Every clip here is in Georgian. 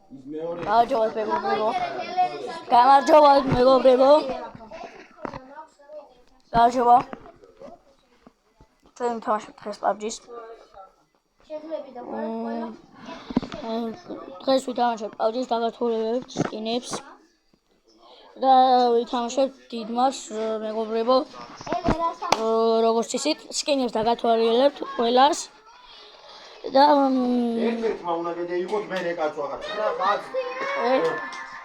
გამარჯობა მეგობრებო. გამარჯობა მეგობრებო. გამარჯობა. ჩვენ ვთამაშობთ დღეს PUBG-ს. დღეს ვითამაშებთ PUBG-ს დაგათვალიერებთ სკინებს. და ვითამაშებთ დიდმარს მეგობრებო. როგორც ისიც სკინებს დაგათვალიერებთ ყველას. და ერთ-ერთმა უნდა გადაიღოთ მე კაცო ახაც რა კაც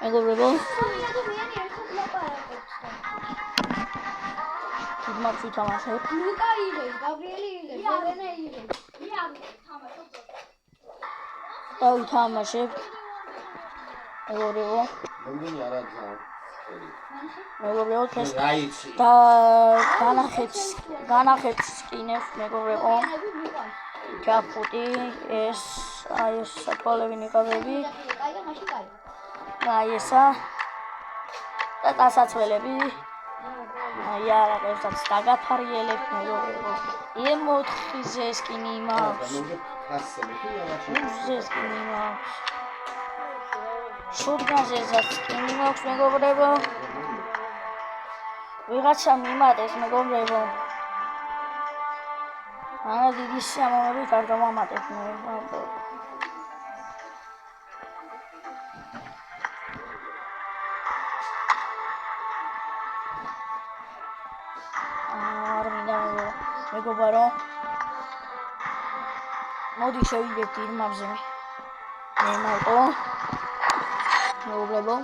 მეგობრებო დიდმარს ვითამაშებთ ლუკა იღებს გაბრიელი იღებს ელენა იღებს და ვითამაშებთ მეგობრებო მეგობრებო ეს და განახეთ სკინებს მეგობრებო ჯაფუტი ეს აი ეს საკოლები ნიკავები აი ესა და დასაცველები აი არაერთად დაგაფარიელებთ მეგობრებო ემოთხიზე სკინი მაქვს უზე სკინი მაქვს შურგანზე სკინი მაქვს მეგობრებო ვიღაცა მიმატეს მეგობრებო ანა დიდი სამომებით არ დავამატებ მე არ მინდა მეგობარო მოდი შევიდეთ ირმავზე მე მარტო მეგობრებო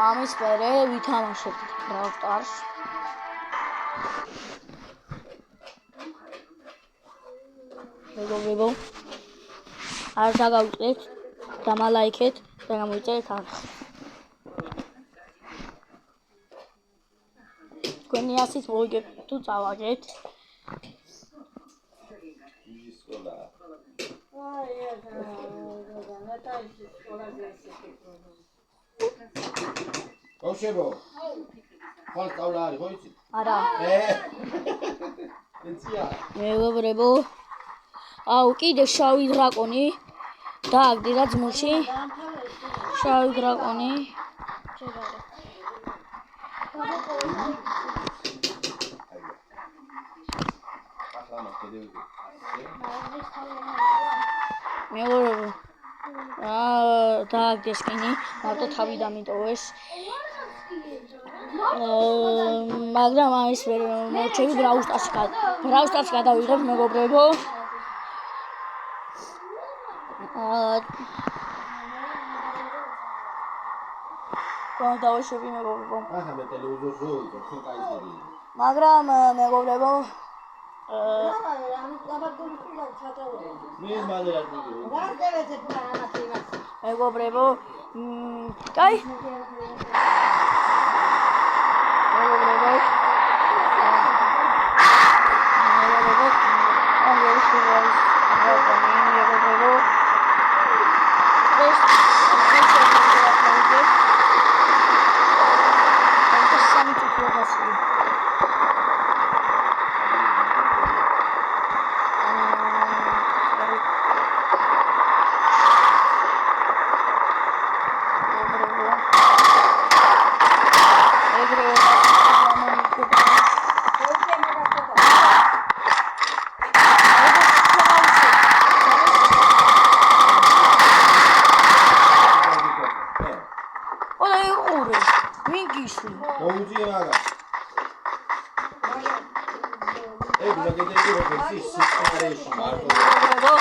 ამის მერე ვითამაშებთ Brawl Stars მეგობრებო არ დაგავიწყდეთ დამალაიქეთ და გამოიწერეთ არხი თქვენი ასით მოვიგებთ თუ წავაგეთ ოშებო ხალ წავლა არის ხო იცი არა ეცია მეგობრებო აუ კიდე შავი დრაკონი დააგდი რა ძმოში შავი დრაკონი მეგობრებო დააგდი სკინი მარტო თავი დამიტოვეს მაგრამ ამის ვერ მოვჩები Brawl Stars გადავიღებ მეგობრებო დავშვები მეგობრებო ახლა მე ტელევიზორს ვიყო შენ კაიდი მაგრამ მეგობრებო მე მალე არ ვიყო მეგობრებო კაი მოუძიე მაგა ეგ მაგედები როდეს სიცარეში მარტო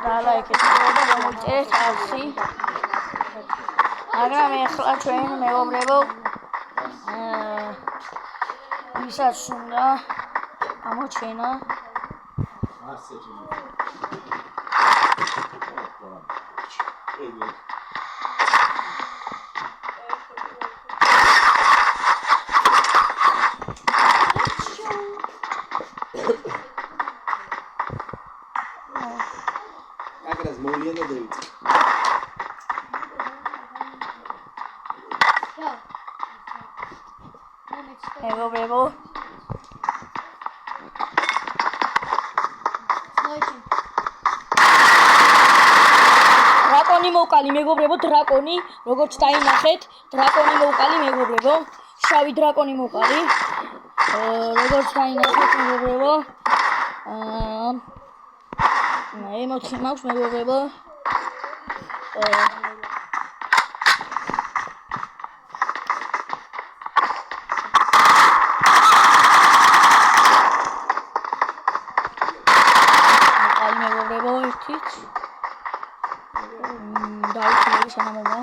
დალაიქეთ და მოიწერეთ არხი მაგრამ ეხლა ჩვენ მეგობრებო ვისაც უნდა ამოჩენა ასეთი Agras moviendo de მეგობრებო ნოჩი მოვკალი მეგობრებო დრაკონი, როგორც დაინახეთ, დრაკონი მოვკალი მეგობრებო, შავი დრაკონი მოვკალი. როგორც დაინახეთ მეგობრებო. ემოთხი მაქვს მეგობრებო. დავიქნები სანამობა.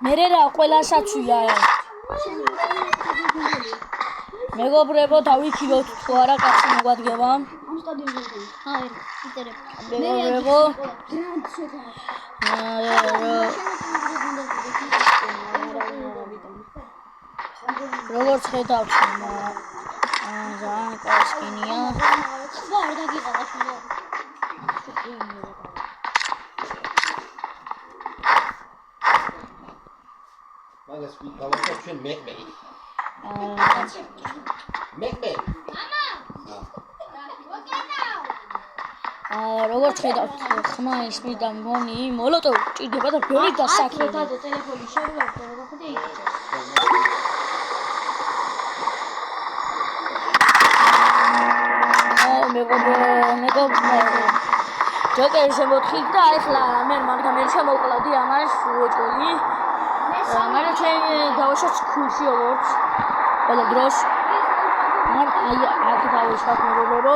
მერერა ყველასაცვია. მეგობრებო დავიქილოთ თუ არა კაცი მოგვადგება. მეგობრებო როგორც ხედავთ ძალიან კაცკინია. მაგას ვიყავთ ჩვენ მეკმე. როგორც ხედავთ ხმა ისმის და მგონი მოლოტოვი ჭირდება და ბევრი დასაქმება. ტელეფონი შევიარდე რა ხდება იქ. მეგობრებო ჯოკერი შემოთხით და ახლა მე მაგა მე შემოვკლავდი ამას უოჭოლი. მე ჩემი დავაშოთ ქულში როგორც ყველა დროს. მან აი აქ დავაშოთ მეგობრებო.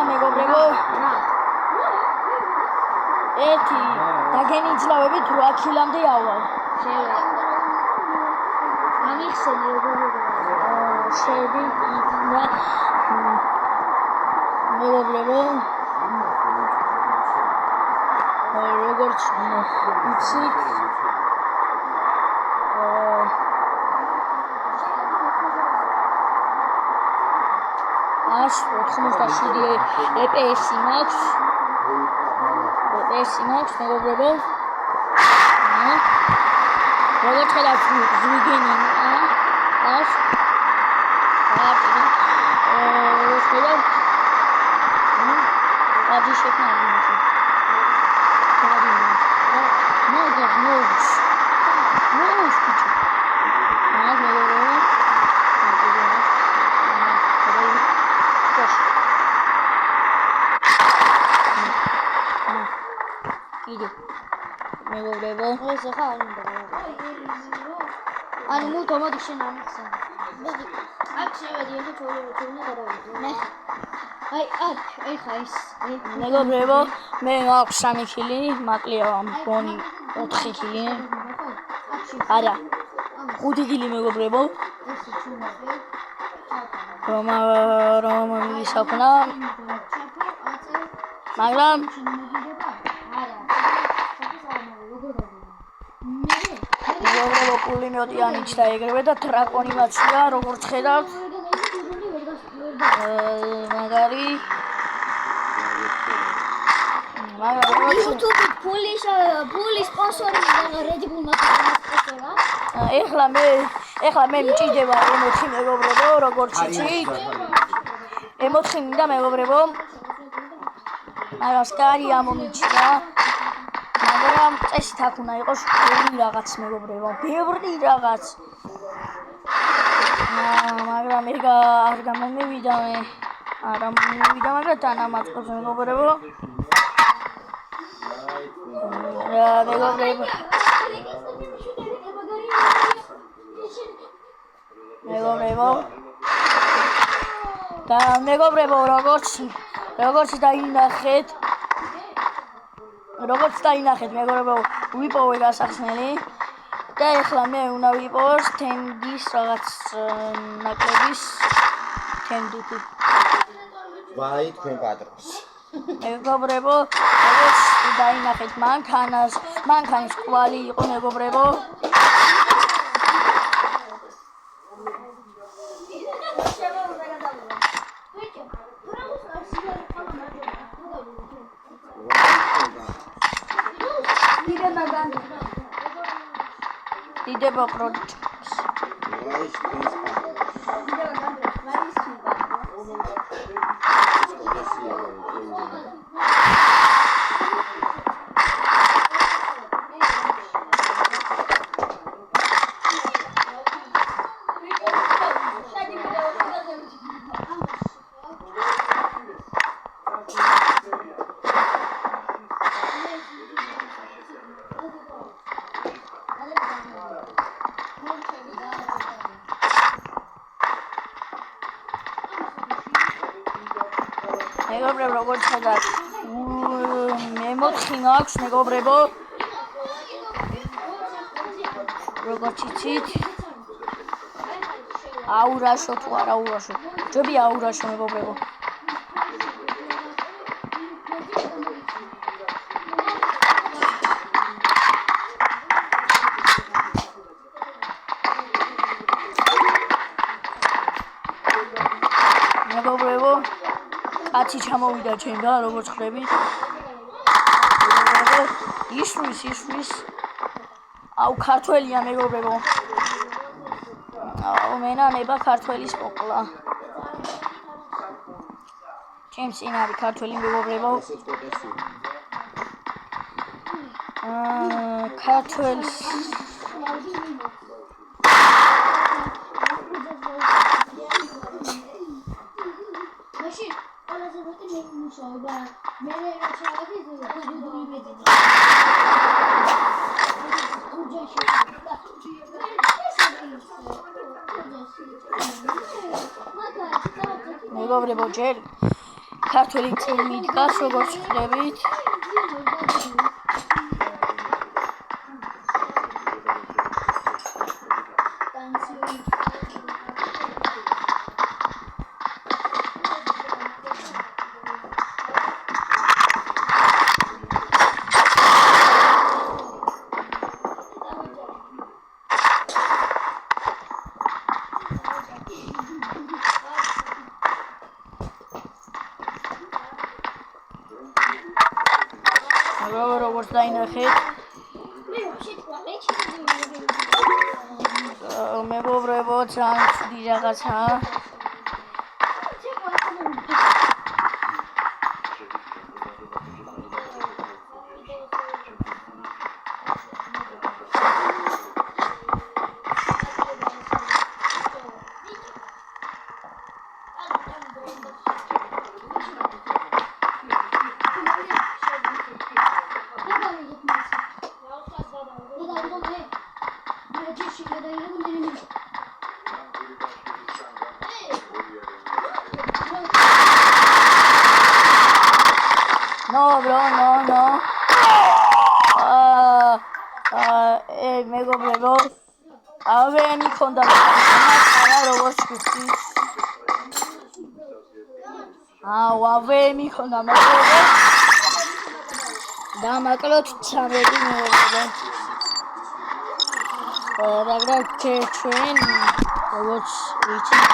მეგობრებო ერთი დაგენიძლავებით 8 კილომდე ავალ. ამიხსენე მეგობრებო. შევდი და მეგობრებო როგორც იცით ას 87 EPS მაქვს. მეგობრებო. როგორც ხედავთ ზვიგენი ას ადი შექმნა იმაში. მეგობრებო ეს ახლა არ უნდა. ანუ მოდი შენ ამიხსენე. აქ შევედი ახლა თორემ გადავიდე. მე აი აქ ეხა ეს მეგობრებო მე მაქვს 3 კილი, მაკლია მგონი 4 კილი. არა 5 კილი მეგობრებო. რომ ვისაუბრა მაგრამ მეგობრებო კულიმეტიანი ჩაიგრებე და დრაკონი მაცია როგორც ხედავთ. მაგარი YouTube ფული სპონსორი Red Bull-მა სპონსორა. ეხლა მე მჭირდება ემოთხი მეგობრებო როგორც იცით. ემოთხი მინდა მეგობრებო. მაგას კარი ამომიჩნდა. მაგრამ წესით აქ უნდა იყოს ბევრი რაღაც მეგობრებო. ბევრი რაღაც. მაგრამ არ გამომივიდა მე. არა მომივიდა მაგრამ თანამაწყობს მეგობრებო. მეგობრებო როგორც დაინახეთ მეგობრებო ვიპოვე გასახსნელი და ეხლა მე უნდა ვიპოვოს თენგის რაღაც ნაკლების თენდუთი. ვაი თქვენ პატრონს. მეგობრებო როგორც დაინახეთ მანქანის კვალი იყო მეგობრებო. მოვიდება პროექტს. მეგობრებო, როგორც ხედავთ, მე მოთხი მაქვს, მეგობრებო. როგორც იცით, აურაშო თუ არა აურაშო. ჯობია აურაშო, მეგობრებო. მეგობრებო, კაცი ჩამოვიდა ჩემდა, როგორც ხვდებით. ისვრის. აუ, ქართველია, მეგობრებო. აუ, მენანება ქართველის პოკლა. ჩემს წინ არის ქართველი, მეგობრებო. ქართველს მეგობრებო, ჯერ ქართველი წინ მიდგას, როგორც ხვდებით. როგორც დაინახეთ, მეგობრებო, ძალიან ცუდი რაღაცაა. No, bro, no. მეგობრებო, ავენი ქონდა მაგრამ როგორც ვთქვი. ავენი ქონდა მეგობრებო. დამაკლოთ 13 მეგობრებო. მაგრამ ჩვენ როგორც ვიცით